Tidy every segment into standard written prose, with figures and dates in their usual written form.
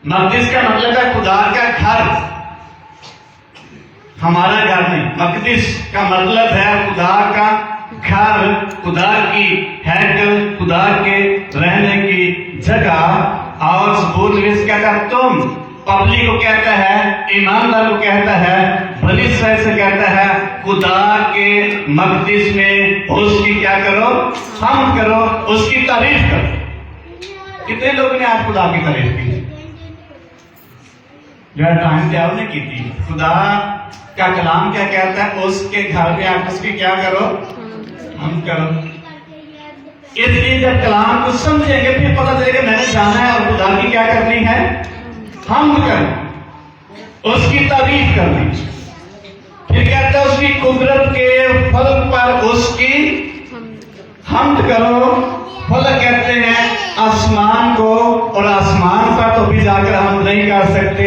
मकदिस का मतलब है खुदा का घर, हमारा घर नहीं। मकदिस का मतलब है खुदा का घर, खुदा की हैकल, खुदा के रहने की जगह। और ज़बूर नवीस कहता है तुम, पब्लिक को कहता है, ईमानदार को कहता है, भली सह से कहता है खुदा के मकदिस में उसकी क्या करो, हम करो, उसकी तारीफ करो। कितने लोगों ने आज खुदा की तारीफ की? जो टाइम दिया ने की थी। खुदा का कलाम क्या कहता है, उसके घर पे आप उसकी क्या करो, हम करो। इसलिए जब कलाम को समझेंगे फिर पता चलेगा मैंने जाना है और खुदा की क्या करनी है, हम करनी, उसकी तारीफ करनी। फिर कहता है उसकी कुदरत के फल पर उसकी हमद करो। फल कहते हैं आसमान को, और आसमान पर तो भी जाकर हम नहीं कर सकते,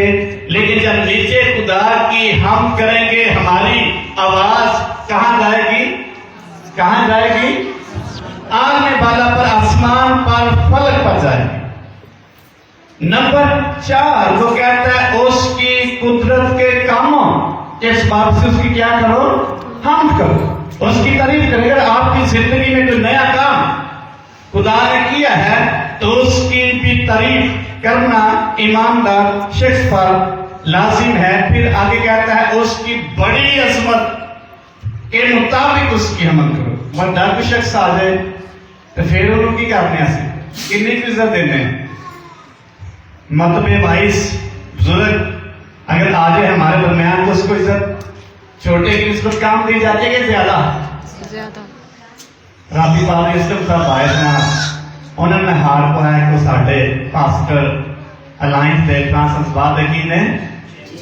लेकिन जब नीचे खुदा की हम करेंगे हमारी आवाज कहां जाएगी, कहां जाएगी? आग में बाला पर, आसमान पर, फलक पर जाएगी। नंबर 4 वो कहता है उसकी कुदरत के कामों इस बात से उसकी क्या करो, हम करो, उसकी तारीफ करें। अगर आपकी जिंदगी में कोई नया काम खुदा ने किया है तो उसकी भी तारीफ करना ईमानदार शख्स पर लाजिम है। फिर आगे कहता है उसकी बड़ी अजमत के मुताबिक उसकी हमल करो। वह डर भी शख्स आ जाए तो फिर उनकी करने से कितनी इज्जत देने मतलब 22 बुजुर्ग अगर आ जाए हमारे दरमियान तो उसको इज्जत छोटे की निस्बत काम दी जाती है कि ज्यादा ज्यादा। राती बात इसके उन्होंने हार पाया को साढ़े पास्टर अलायंस दे ट्रांसबाद ने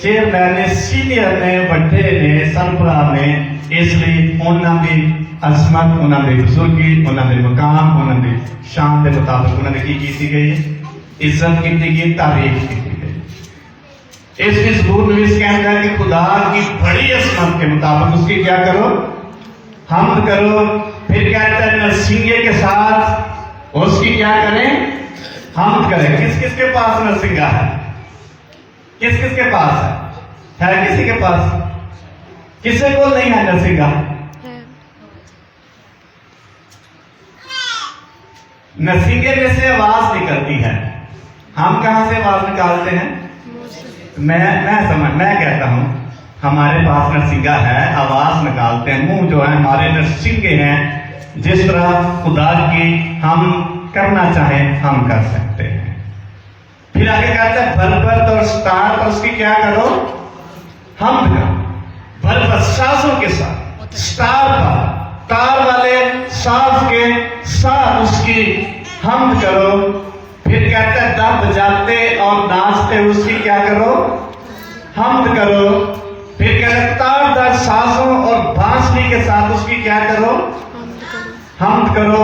चेयरमैन ने, सीनियर ने, बड़े ने, सरबराह ने, इसलिए उन्होंने अजमत, उन्होंने बुजुर्गी, उन्होंने मकाम, उन्होंने शान के मुताबिक उन्होंने की गई, इज्जत की गई, तारीफ की गई। इसलिए ज़बूर नवीस कहता है कि खुदा की बड़ी अजमत के मुताबिक उसकी क्या करो, हम करो। फिर कहता है नरसिंगे के साथ उसकी क्या करें, हम करें। किस किस के पास नरसिंगा है, किस किस के पास है किसी के पास, किसी को नहीं है नरसिंगा? नरसिंगे में से आवाज निकलती है, हम कहां से आवाज निकालते हैं? मैं कहता हूं हमारे पास नरसिंगा है, आवाज निकालते हैं, मुंह जो है हमारे नरसिंगे हैं। जिस तरह खुदा की हम करना चाहें हम कर सकते हैं। फिर आगे कहता है भरभर और स्टार पर उसकी क्या करो, हम करो। भरभर साजों के साथ, स्टार पर, तार वाले साज के साथ उसकी हम करो। फिर कहता है दब जाते और नाचते उसकी क्या करो, हम करो। फिर कहता है तारदार साजों और बांसुरी के साथ उसकी क्या करो, हम करो।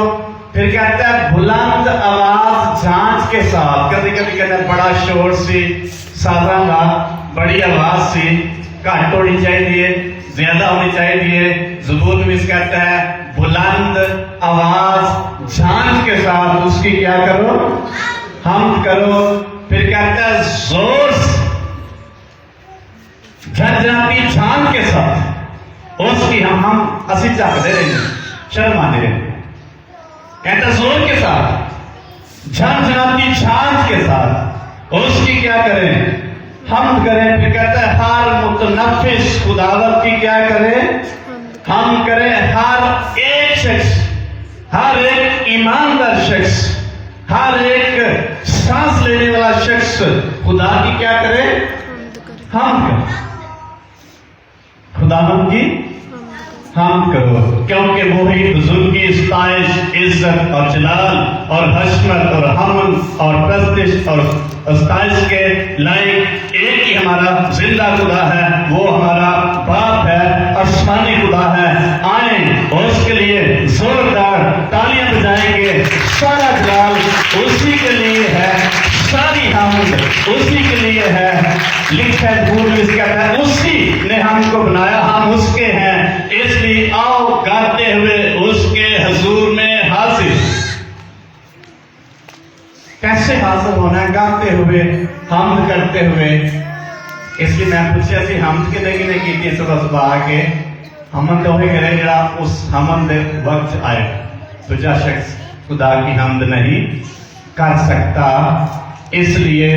फिर कहता है बुलंद आवाज झांझ के साथ, कभी कभी कहता है बड़ा शोर से साजा का, बड़ी आवाज से, घट होनी चाहिए, ज्यादा होनी चाहिए। ज़बूर नवीस कहता है बुलंद आवाज झांझ के साथ उसकी क्या करो, हम करो। फिर कहता है जोर झंझनाती झांझ के साथ उसकी हम असी झक दे रहे, शर्म आ रहे। कहता जोर के साथ, झंझनाती झांझ के साथ उसकी क्या करें, हम करें। फिर कहता है हर मुतनफिस खुदावत की क्या करें, हम करें। हर एक शख्स, हर एक ईमानदार शख्स, हर एक सांस लेने वाला शख्स खुदा की क्या करे, हम करें। खुदावंद की हम करो, क्योंकि वो ही बुजुर्गी, स्ताइश, इज्जत और जलाल और हशमत और हमन और प्रस्तिश और स्ताइश के लायक एक ही हमारा जिंदा खुदा है, वो हमारा बाप है, आसमानी खुदा है। आए और उसके लिए जोरदार तालियां बजाएंगे। सारा जलाल उसी के लिए है, सारी हमद उसी के लिए है। लिखा है कहता है उसी ने हमको बनाया, हम उसके हैं, इसलिए आओ गाते हुए उसके हुजूर में हाजिर। कैसे हाजिर होना है? गाते हुए। हमद करते हुए, इसलिए मैं पूछा सी हमद कि नहीं की सुबह सुबह आके हमद तो वही करे जरा उस हमद वक्त आए। दूसरा शख्स खुदा की हमद नहीं कर सकता। इसलिए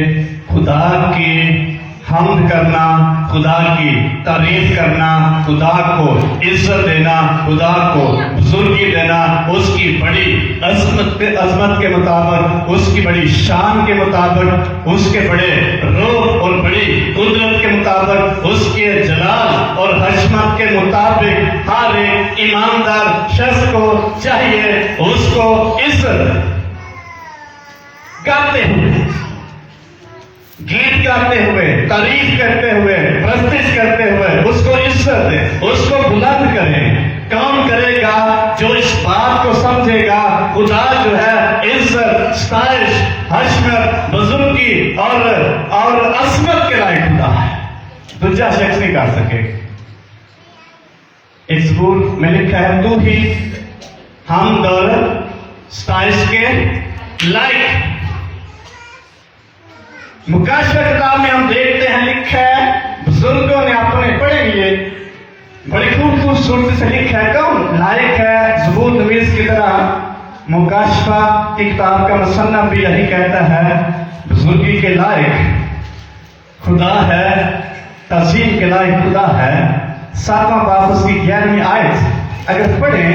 खुदा की हमद करना, खुदा की तारीफ करना, खुदा को इज्जत देना, खुदा को बुजुर्गी देना, उसकी बड़ी अजमत के मुताबिक, उसकी बड़ी शान के मुताबिक, उसके बड़े रूह और बड़ी कुदरत के मुताबिक, उसके जलाल और हजमत के मुताबिक हर एक ईमानदार शख्स को चाहिए उसको इज्जत गाते हुए, गीत गाते हुए, तारीफ करते हुए, प्रस्तुत करते हुए उसको इज्जत दे, उसको बुलंद करें। कौन करेगा? जो इस बात को समझेगा खुदा जो है इज्जत, स्ताइश, हशमत, बुजुर्गी और असमत के लायक खुदा है। दूसरा शख्स नहीं कर सके। एक ज़बूर में लिखा है, तू ही हमद और स्ताइश के लायक। मुकाशवा किताब में हम देखते हैं लिखा है, बुजुर्गों ने अपने पढ़ेंगे बड़ी खूबसूरती से लिखा है कौन लायक है। ज़बूर नवीस की तरह मुकाशवा की किताब का मुसन्नफ भी यही कहता है, बुजुर्गी के लायक खुदा है, तज़ीम के लायक खुदा है। 7वां बाब उसकी 11वीं आयत अगर पढ़ें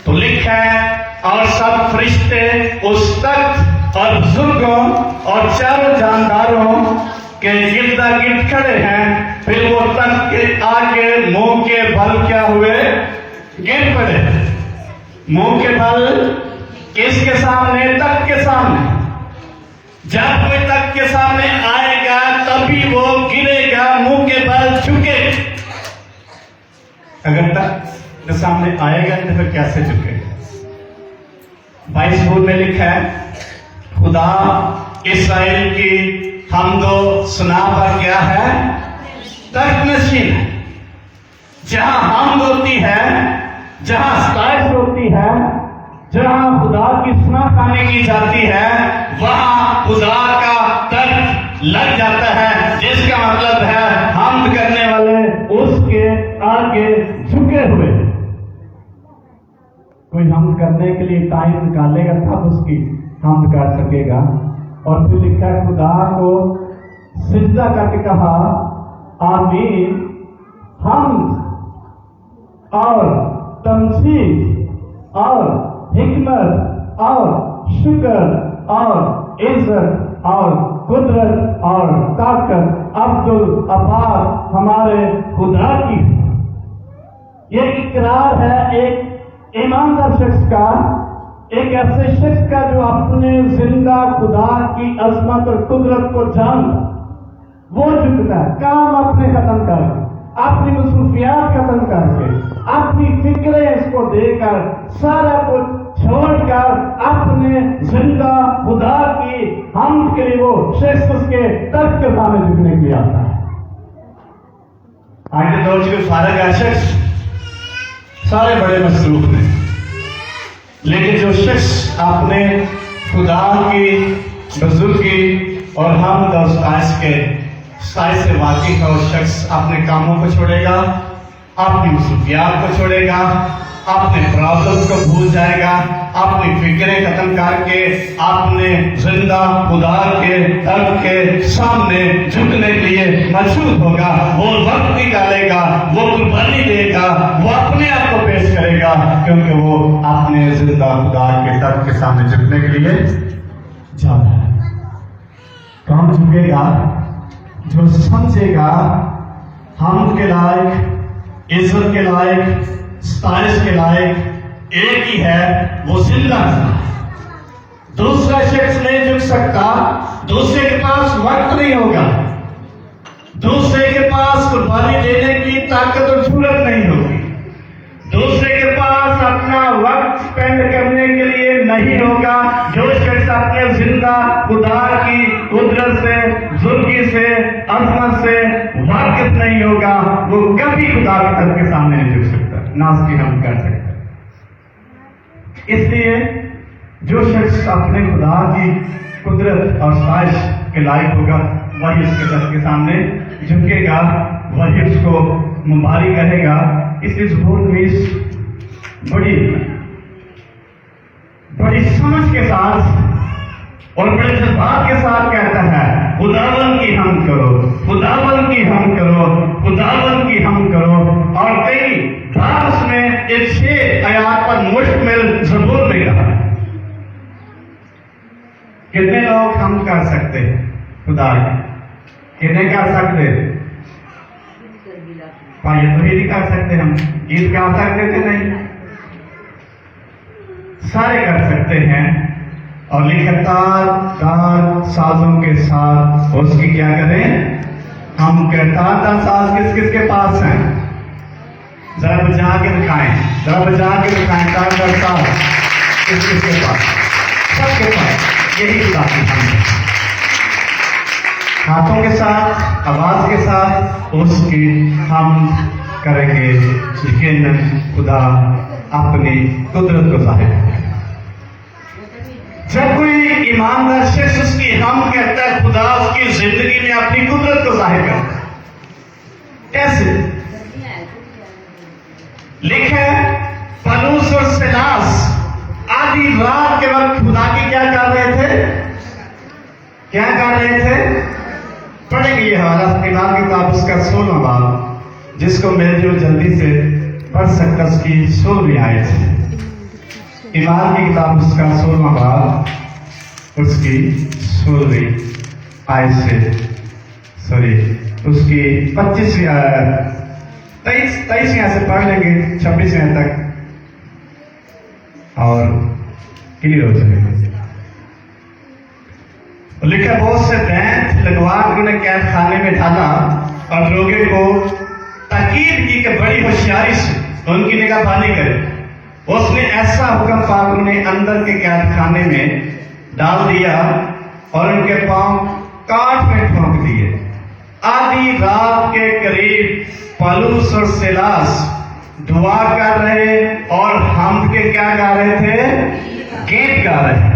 तो लिखा है, और सब फरिश्ते उस तख्त और बुजुर्गों और चारों जानदारों के गिरदा गिर्द खड़े हैं। फिर वो तख्त के आगे मुंह के बल क्या हुए? गिर पड़े। मुंह के बल किसके सामने? तख्त के सामने। जब कोई तख्त के सामने आएगा तभी वो गिरेगा, मुंह के बल झुके। अगर तख्त के सामने आएगा तो फिर कैसे झुकेगा? 22 में लिखा है, खुदा इस्राएल की हमदो सुना पर क्या है? तख्त नशीन है। जहां हमद होती है, जहां स्ताइश होती है, जहां खुदा की सुना खाने की जाती है, वहां खुदा का तख्त लग जाता है। जिसका मतलब है हमद करने वाले उसके आगे झुके हुए। कोई हमद करने के लिए टाइम निकालेगा तब उसकी हमद कर सकेगा। और फिर लिखा है, खुदा को सिजदा करके कहा, आमीन, हमद और तमजीद और हिकमत और शुक्र और इज्जत और कुदरत और ताकत अब्दुल अबाद हमारे खुदा की। ये इकरार है एक ईमानदार शख्स का, एक ऐसे शख्स का जो अपने जिंदा खुदा की अजमत और कुदरत को जानता। वो झुकता है, काम अपने खत्म करके, अपनी मसरूफियात खत्म करके, अपनी फिक्रें इसको देकर, सारा कुछ छोड़कर अपने जिंदा खुदा की हमद के लिए वो शख्स उसके तख्त के सामने झुकने के लिए आता है। आगे दौड़ के फारग है शख्स, सारे बड़े मसरूफ ने, लेकिन जो शख्स आपने खुदा की बुजुर्गी और हमद और स्ताइश से वाकिफ है, वो शख्स अपने कामों को छोड़ेगा, अपनी मसरूफियात को छोड़ेगा, अपने प्रॉब्लम्स को भूल जाएगा, अपनी फिक्रें खत्म करके अपने जिंदा खुदा के तख्त के सामने झुकने के लिए मजबूर होगा। वो वक्त निकालेगा, वो कुर्बानी देगा, वो अपने आप को पेश करेगा, क्योंकि वो अपने जिंदा खुदा के तख्त के सामने झुकने के लिए जा रहा है। कौन झुकेगा? जो समझेगा हमद के लायक, इज्जत के लायक, स्ताइश के लायक एक ही है, वो जिंदा है। दूसरा शख्स नहीं झुक सकता, दूसरे के पास वक्त नहीं होगा, दूसरे के पास कुर्बानी देने की ताकत और जरूरत नहीं होगी, दूसरे के पास अपना वक्त स्पेंड करने के लिए नहीं होगा। जो शख्स अपने जिंदा खुदा की कुदरत से, बुजुर्गी से, अजमत से वाकिफ नहीं होगा, वो कभी खुदा के तख्त के सामने नहीं झुक सकता, ना उसकी हम कर सकते। इसलिए जो शख्स अपने खुदा की कुदरत और साइश के लायक होगा, वही उसके रब के सामने झुकेगा, वही उसको मुबारक कहेगा। इसलिए ज़बूर में बड़ी समझ के साथ और बड़े जज्बात के साथ कहता है, खुदावन की हम करो, खुदावन की हम करो, खुदावन की हम करो। और कई बार उसमें एक 6 आयात पर मुश्तमिल ज़बूर में कहा। कितने लोग हम कर सकते हैं खुदा, कितने कर सकते? ये तो ही नहीं कर सकते, हम गीत गा सकते थे नहीं, सारे कर सकते हैं। और लिखतार तार साजों के साथ उसकी क्या करें हम? तार साज किस किस के पास हैं? जरा बजा के दिखाएं, जरा बजा के दिखाएं। तार साज किस किस के पास? सबके पास। यही खुदा की हम है। हाथों के साथ, आवाज के साथ उसकी हम करेंगे, यकीनन खुदा अपनी कुदरत को जाहिर करेगा। जब कोई ईमानदार शख्स उसकी हम कहता है, खुदा उसकी जिंदगी में अपनी कुदरत को जाहिर करता है। कैसे? लिखे पलूस और सिलास आधी रात के वक्त खुदा की क्या कर रहे थे? क्या कर रहे थे? पढ़ेंगे ये हवाला इमाम की किताब उसका 16वां बाब, जिसको मैं जो जल्दी से पढ़ सकता उसकी 16वीं आयत है। इमाम की किताब उसका 16वां बाब उसकी 16वीं आयत से उसकी 25वीं आयत 23वीं आयत से पढ़ लेंगे 26वीं आयत तक और क्लियर हो जाएगा। लिखा बहुत से बैंत लगवा उन्होंने कैद खाने में डाला और दरोगे को ताकीद की कि बड़ी होशियारी से उनकी निगाहबानी करे। उसने ऐसा हुक्म पाक उन्हें अंदर के कैद खाने में डाल दिया और उनके पांव काट में ठोंक दिए। आधी रात के करीब पलूस और सिलास दुआ कर रहे और हम के क्या गा रहे थे? गीत गा रहे थे।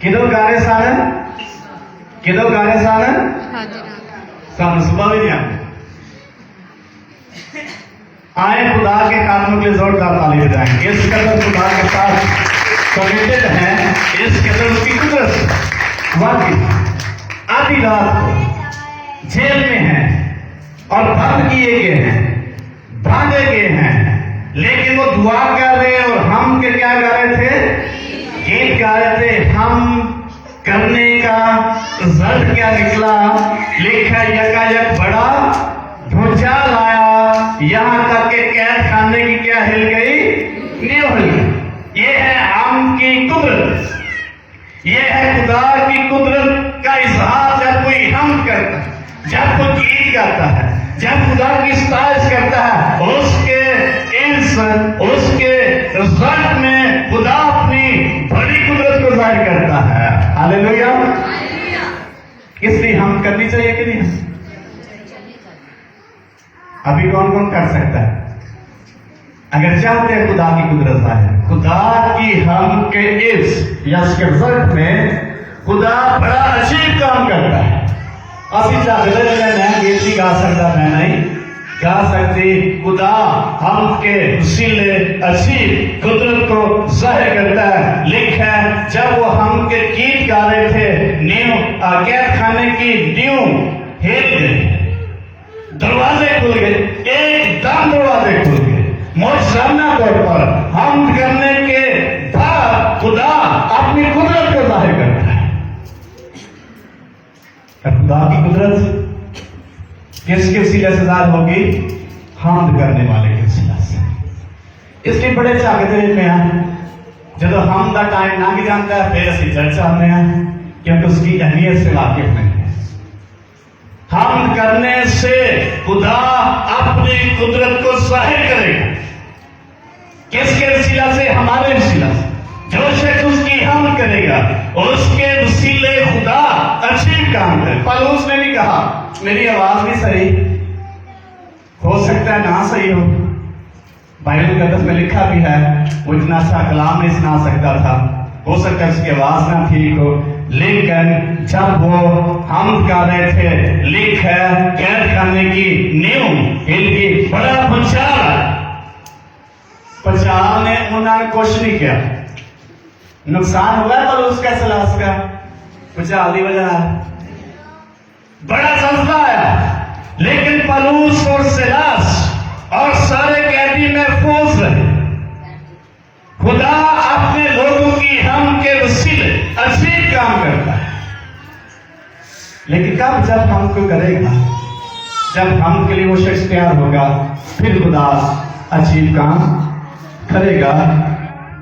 किधर गा रहे सारे? किधर गा रहे सारे? सारे सुबह भी नहीं आते। आए खुदा के कानों के लिए जोरदार ताली बजाएंगे। इस कदर खुदा के साथ कमिटेड हैं, इस कदर उसकी कुदरत। वाकई आधी रात को जेल में हैं और बंद किए गए हैं, बांधे गए हैं, लेकिन वो दुआ कर रहे और हम के क्या गा रहे थे? गीत गा रहे थे। हम करने का रिजल्ट क्या निकला? लिखा यकायक बड़ा भूचाल आया, यहां तक के कैद खाने की क्या हिल गई? नींव हिल गई। ये है हम की कुदरत, ये है खुदा की कुदरत का इजहार। जब कोई हम करता है, जब कोई गीत गाता है, जब खुदा की सताइश करता है, उसके रिजल्ट में खुदा अपनी बड़ी कुदरत को जाहिर करता है। हालेलुया। इसलिए हम करनी चाहिए कि नहीं? अभी कौन कौन कर सकता है? अगर चाहते हैं खुदा की कुदरत जाहिर, खुदा की हम के इसके रिजल्ट में खुदा बड़ा अजीब काम करता है। अभी चाहते मैं गीत नहीं गा सकता, मैं नहीं गा सकती। खुदा हम के वसीले अजीब कुदरत को जाहिर करता है। लिखा है जब वो हम के गीत गा रहे थे, नींव कैद खाने की नींव हिल गई, दरवाजे खुल गए, एकदम दरवाजे खुल गए। मौजूदा तौर पर हम करने के बाद खुदा अपनी कुदरत को जाहिर करता है। खुदा की कुदरत किसके वसीले से जाहिर होगी? हमद करने वाले के वसीले से। इसलिए बड़े चाकते में हैं जब हम का टाइम लंघ जाता है, फिर असं चर्च आते हैं क्योंकि उसकी अहमियत से वाकिफ नहीं है। हम करने से खुदा अपनी कुदरत को जाहिर करेगा। किसके वसीला से? हमारे वसीला से। जो शख्स उसकी हम करेगा उसके वसीले खुदा अच्छी काम करे। पलूस ने भी कहा मेरी आवाज भी सही हो सकता है, ना सही हो। बाइबल मुकद्दस में लिखा भी है वो इतना अच्छा कलाम नहीं सुना सकता था, हो सकता है उसकी आवाज ना ठीक हो, लेकिन जब वो हम कर रहे थे, लिख कैद करने की नींव इनकी बड़ा पचाल ने उन्होंने कुछ नहीं किया, नुकसान हुआ पर उसका सलास का पचाल की वजह बड़ा जज्बा आया, लेकिन पलूस और सिलास और सारे कैदी महफूज रहे। खुदा अपने लोगों की हम के वसीले अजीब काम करता है, लेकिन कब? जब हमको करेगा, जब हम के लिए वो शख्स तैयार होगा, फिर खुदा अजीब काम करेगा।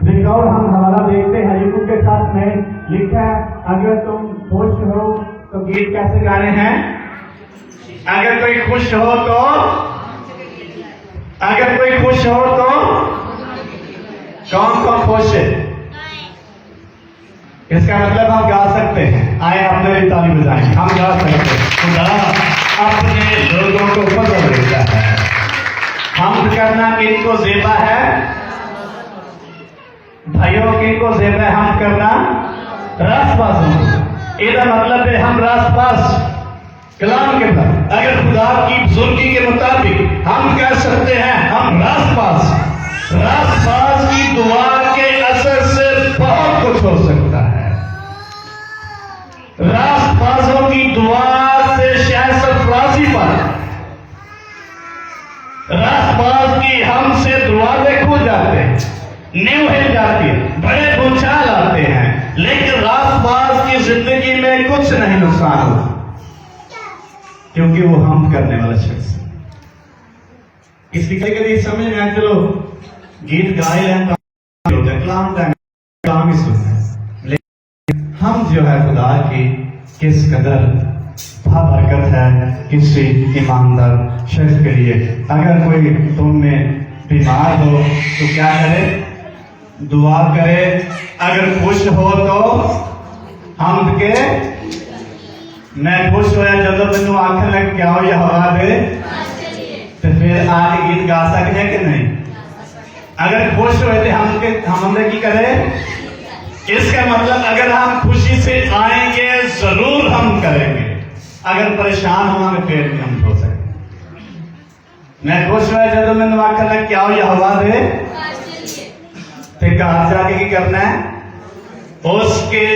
फिर और हम हमारा देखते हैं यूट्यूब के साथ में लिखा है, अगर तुम खुश हो तो गीत कैसे गाने हैं? अगर कोई खुश हो तो, अगर कोई खुश हो तो कौन कौन खुश है? इसका मतलब हम गा सकते हैं। आए अपने लिए ताली बजाएं, हम गा सकते हैं। खुदा अपने लोगों को फजल देता है। हम करना किनको ज़ेबा है भाइयों, किनको ज़ेबा है हम करना? रासपास। इसका मतलब है हम रासपास कलाम के बाद अगर खुदा की बुजुर्गी के मुताबिक हम कह सकते हैं हम रासपास की दुआ के असर से बहुत कुछ हो सकता है। रासपासों की दुआ से शायद सरफराजी पर रासपास की हमसे दरवाजे खुल जाते हैं, नींव हिल जाती है, बड़े भूचाल आते हैं, लेकिन रासपास की जिंदगी में कुछ नहीं नुकसान हुआ, क्योंकि वो हम करने वाला शख्स है। इसलिए कभी समझ में आए, चलो गीत गाए लें कलाम ही सुनना है, लेकिन हम जो है खुदा की किस कदर बरकत है किसी ईमानदार शख्स के लिए। अगर कोई तुम में बीमार हो तो क्या करे? दुआ करे। अगर खुश हो तो हम के मैं खुश होया जब मैनू आखन लग क्या हो या हवा दे, तो फिर आके गीत गा सकते कि नहीं? अगर खुश हुए तो हमने की करे? इसका मतलब अगर हम खुशी से आएंगे जरूर हम करेंगे, अगर परेशान होंगे फिर भी हम हो सकते। मैं खुश हुआ जब मैंने आखन लग क्या हो या हवा दे, तो कहा जाके की करना है? उसके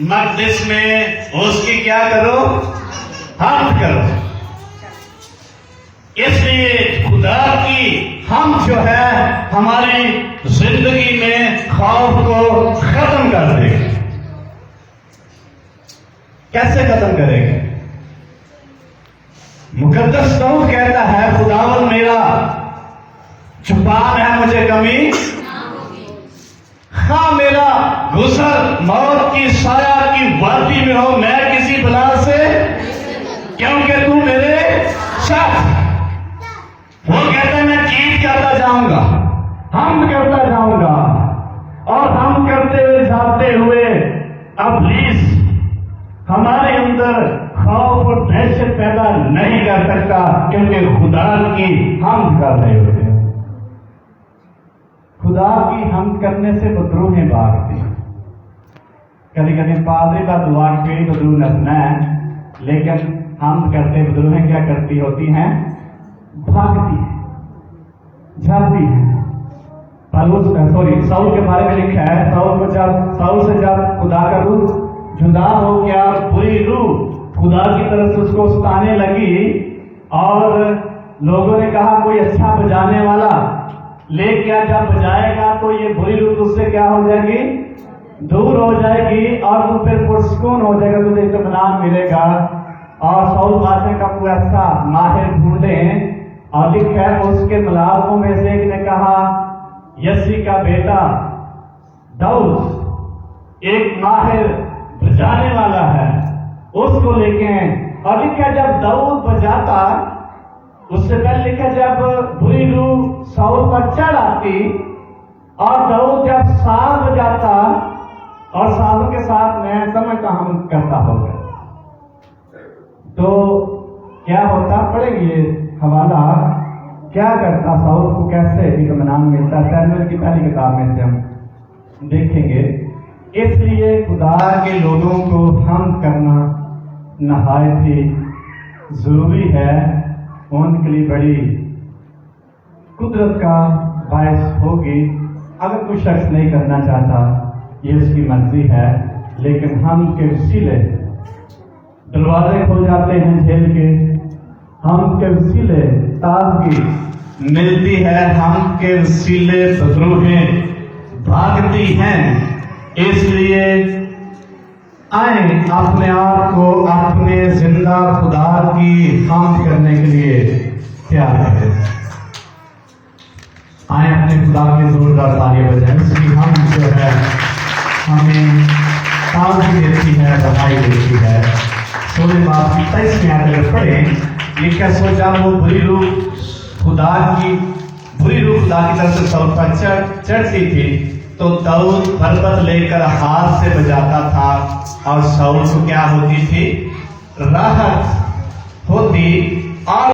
मक़दिस में उसकी क्या करो? हम करो। इसलिए खुदा की हम जो है हमारी जिंदगी में खौफ को खत्म कर देंगे। कैसे खत्म करेंगे? मुकद्दस दाऊद कहता है, खुदावन मेरा जुबान है मुझे कमी, हाँ मेरा गुजर मौत की साया की वादी में हो, मैं किसी बला से, क्योंकि तू मेरे साथ। वो कहता है मैं गीत करता जाऊंगा, हम करता जाऊंगा, और हम करते हुए जाते हुए इब्लीस हमारे अंदर खौफ और दहशत पैदा नहीं कर सकता, क्योंकि खुदा की हम कर रहे होते हैं। खुदा की हम करने से बदरूहें भागती हैं। कभी कभी पादरी का दुआ के बदरू नसना है, लेकिन हम करते बदरूहें क्या करती होती हैं? भागती है, जाती है। साउल के बारे में लिखा है, साउल से जब खुदा का रूह जुदा हो गया, बुरी रूह खुदा की तरफ से उसको सताने लगी, और लोगों ने कहा कोई अच्छा बजाने वाला लेके जब बजाएगा तो ये बुरी रूह उससे क्या हो जाएगी? दूर हो जाएगी, और तू फिर पुरस्कून हो जाएगा, तुझे इत्मीनान मिलेगा। और साउल बादशाह का कोई ऐसा माहिर ढूंढे, और लिखा है उसके मुलाजमों में से एक ने कहा यसी का बेटा दाऊद एक माहिर बजाने वाला है, उसको लेके। और लिखा जब दाऊद बजाता, उससे पहले लिखा जब बुरी रूह साउल पर चढ़ आती, और दाऊद जब साज बजाता, और साजों के साथ मैं समझता हम करता होगा, तो क्या होता? पढ़ेंगे हवाला क्या करता साउल को, कैसे इत्मीनान मिलता। सैमुएल की पहली किताब में से हम देखेंगे इसलिए खुदा के लोगों को हम करना नहायत ही जरूरी है। उनके लिए बड़ी कुदरत का बायस होगी। अगर कोई शख्स नहीं करना चाहता, ये उसकी मर्जी है, लेकिन हम के वसीले दरवाजे खोल जाते हैं जेल के, हम के वसीले ताजगी मिलती है, हम के वसीले बदरूहें भागती हैं। इसलिए आए अपने आप को अपने जिंदा खुदा की हम करने के लिए तैयार करें। आए अपने खुदा के जोरदार तालियां बजाएं, उसकी हम जो है हमें ताजगी देती है, बधाई देती है। सोने बाप की 23 में अगर पढ़ें, लिखा सोचा वो बुरी रूह खुदा की तरफ से सौल पर चढ़ती थी, तो दाऊद पर्वत लेकर हाथ से बजाता था और शाऊल को क्या होती थी? राहत होती। और